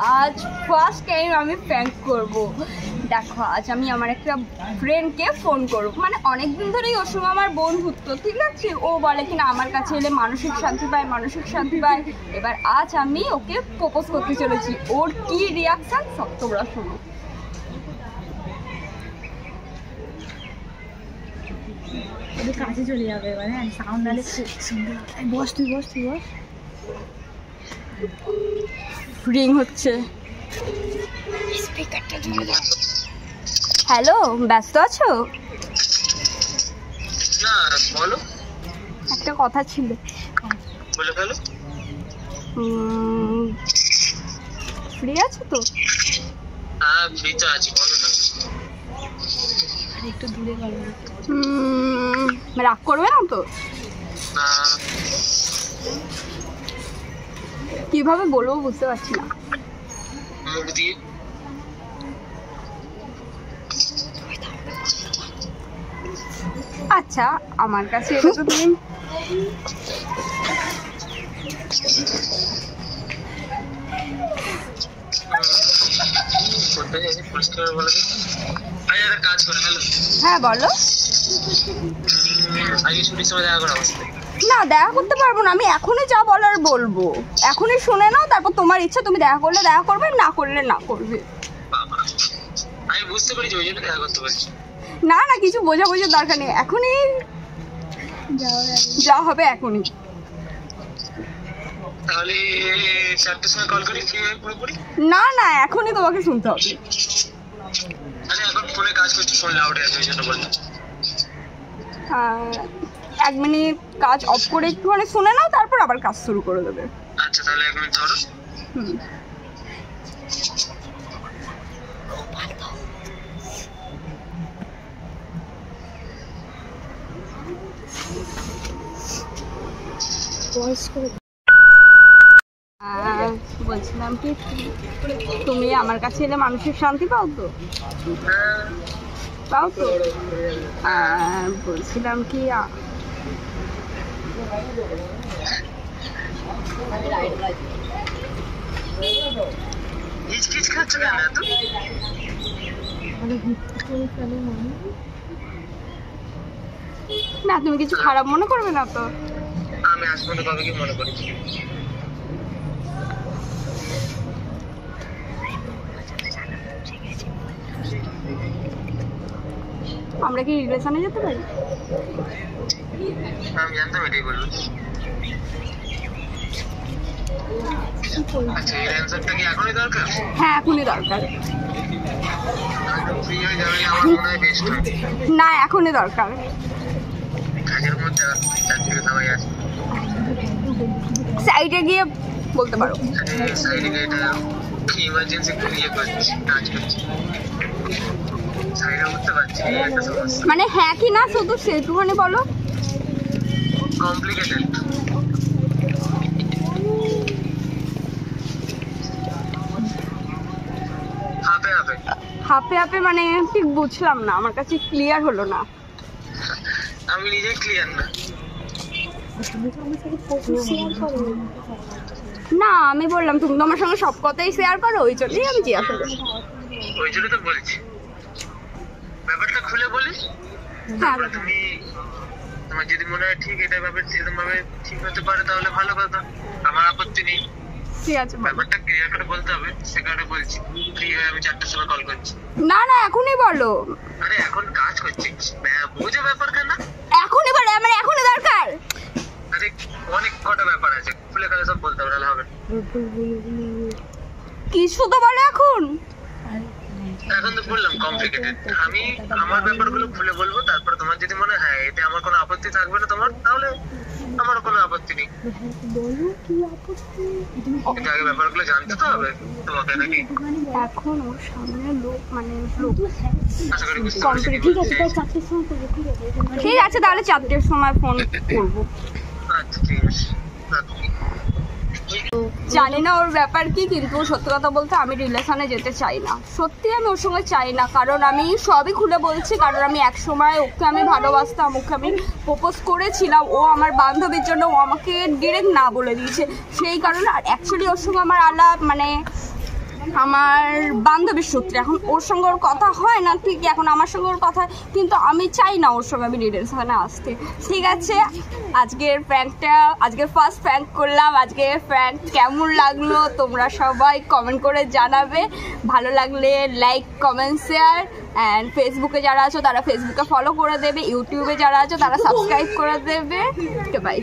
আজ first time আমি prank করব। দেখো আজ আমি আমার একটা ফ্রেন্ডকে ফোন করব, মানে অনেকদিন ধরেই ওর সঙ্গে আমার বন্ধুত্ব, ঠিক আছে। ও বলে কিনা আমার কাছে এলে মানসিক শান্তি পায়, মানসিক শান্তি পায়। এবার আজ আমি ওকে প্রপোজ করতে চলেছি। ওর কি রিয়াকশান সব তোমরা শোনো। কাছে চলে যাবে মানে সাউন্ড আলে বস তুই বস তুই বস। রিং হচ্ছে, স্পিকারটা ধরে দাও। হ্যালো, ব্যস্ত আছো? না বলো। একটা কথা ছিল। বলে ফেলো। ফ্রি আছো তো? হ্যাঁ ফ্রি তো আছি, বলো না। একটু দূরে গেল। রাগ করবে না তো? কিভাবে বলবো বুঝতে পারছি না। মুখ দিয়ে। আচ্ছা আমার কাছে এটা তো তুমি কাজ করে। হ্যালো। হ্যাঁ বলো। আগে ছুটির সময় দেখা করা অবস্থা। না দেখা করতে পারবো না, আমি এখনই যা বলার বলবো। এখনই শুনে নাও, তারপর তোমার ইচ্ছা, তুমি দেখা করলে দেখা করবে, না করলে না করবে। আমি বুঝতে পারছি, ওই জন্য দেখা করতে পারছি। না না, কিছু বোঝার দরকার নেই, এখনই যা হবে এখনই। তাহলে 4টার সময় কল করি, ফ্রি হয়ে পুরোপুরি। না না, এখনই তোমাকে শুনতে হবে। আরে এখন ফোনে কাজ করছি, ফোন লাউডে আছে, ওই জন্য বললাম। 1 মিনিট কাজ অফ করে একটুখানি শুনে নাও, তারপর আবার কাজ শুরু করে দেবে। আচ্ছা তাহলে 1 মিনিট ধরো। বলছিলাম কি, তুমি আমার কাছে এলে মানসিক শান্তি পাও তো? পাও তো? বলছিলাম কি, হিচকিচ খাচ্ছ কেন এত? না তুমি কিছু খারাপ মনে করবে না তো? আমি আসবো না, কবে কি মনে করেছি। আমরা কি রিলেশনে যেতে পারি? আমি জানতাম এটাই বলবো। আচ্ছা এই অ্যানসারটা কি এখনই দরকার? হ্যাঁ এখনই দরকার। ফ্রি হয়ে যাবে আমার মনে হয় বেস্ট হয়। না এখনই দরকার। কাজের মধ্যে চারদিকে সবাই আছে। সাইডে গিয়ে বলতে পারো। সাইডে গিয়ে এটা কি ইমার্জেন্সি ইয়ে করছি, কাজ করছি, সাইডে উঠতে পারছি একটা সমস্যা। মানে হ্যাঁ কি না শুধু সেটুখানি বলো। কমপ্লিকেটেড। হাফে হাফে। হাফে হাফে মানে ঠিক বুঝলাম না, আমার কাছে ক্লিয়ার হলো না। আমি নিজে ক্লিয়ার না। না আমি বললাম তুমি তো আমার সঙ্গে সব কথাই শেয়ার করো, ওই জন্যই আমি জিজ্ঞাসা করি। ওই জন্য তো বলছি ব্যাপারটা খুলে বলি। হ্যাঁ তুমি তোমার যদি মনে হয় ঠিক এটা ব্যাপার সেরকম ভাবে ঠিক হতে পারে তাহলে ভালো কথা, আমার আপত্তি নেই। ঠিক আছে ব্যাপারটা ক্লিয়ার করে বলতে হবে, সে কারণে বলছি। ফ্রি হয়ে আমি 4টার সময় কল করছি। না না এখনই বলো। আরে এখন কাজ করছি, বুঝে ব্যাপার কেন? এখনই বলো, আমার এখনই দরকার। আরে অনেক কটা ব্যাপার আছে, খুলে খালে সব বলতে হবে, হবে কিছু তো বলো এখন। এখন তো বললাম কমপ্লিকেটেড। আমি আমার ব্যাপারগুলো খুলে বলবো, তারপর তোমার যদি মনে হয় এতে আমার কোনো আপত্তি থাকবে না তোমার, তাহলে আমার কোনো আপত্তি নেই। কিন্তু আগে ব্যাপারগুলো জানতে তো হবে তোমাকে, নাকি? এখন ওর সামনে লোক, মানে লোক। আশা করি বুঝতে পারছি। ঠিক আছে তাহলে 4টের সময় ফোন করবো। আচ্ছা ঠিক আছে। জানি না ওর ব্যাপার কি, কিন্তু সত্যি কথা বলতে আমি রিলেশনে যেতে চাই না। সত্যি আমি ওর সঙ্গে চাই না, কারণ আমি সবই খুলে বলছি। কারণ আমি এক সময় ওকে আমি ভালোবাসতাম, ওকে আমি প্রপোজ করেছিলাম। ও আমার বান্ধবীর জন্য ও আমাকে ডিরেক্ট না বলে দিয়েছে, সেই কারণে। আর অ্যাকচুয়ালি ওর সঙ্গে আমার আলাপ মানে আমার বান্ধবীর সূত্রে। এখন ওর সঙ্গে ওর কথা হয় না ঠিক, এখন আমার সঙ্গে ওর কথা, কিন্তু আমি চাই না ওর সঙ্গে আমি ডিটেলস ওখানে আসতে। ঠিক আছে, আজকের ফার্স্ট প্র্যাঙ্ক করলাম। আজকের প্র্যাঙ্ক কেমন লাগলো তোমরা সবাই কমেন্ট করে জানাবে। ভালো লাগলে লাইক, কমেন্ট, শেয়ার। অ্যান্ড ফেসবুকে যারা আছো তারা ফেসবুকে ফলো করে দেবে, ইউটিউবে যারা আছো তারা সাবস্ক্রাইব করে দেবে। ওকে, বাই।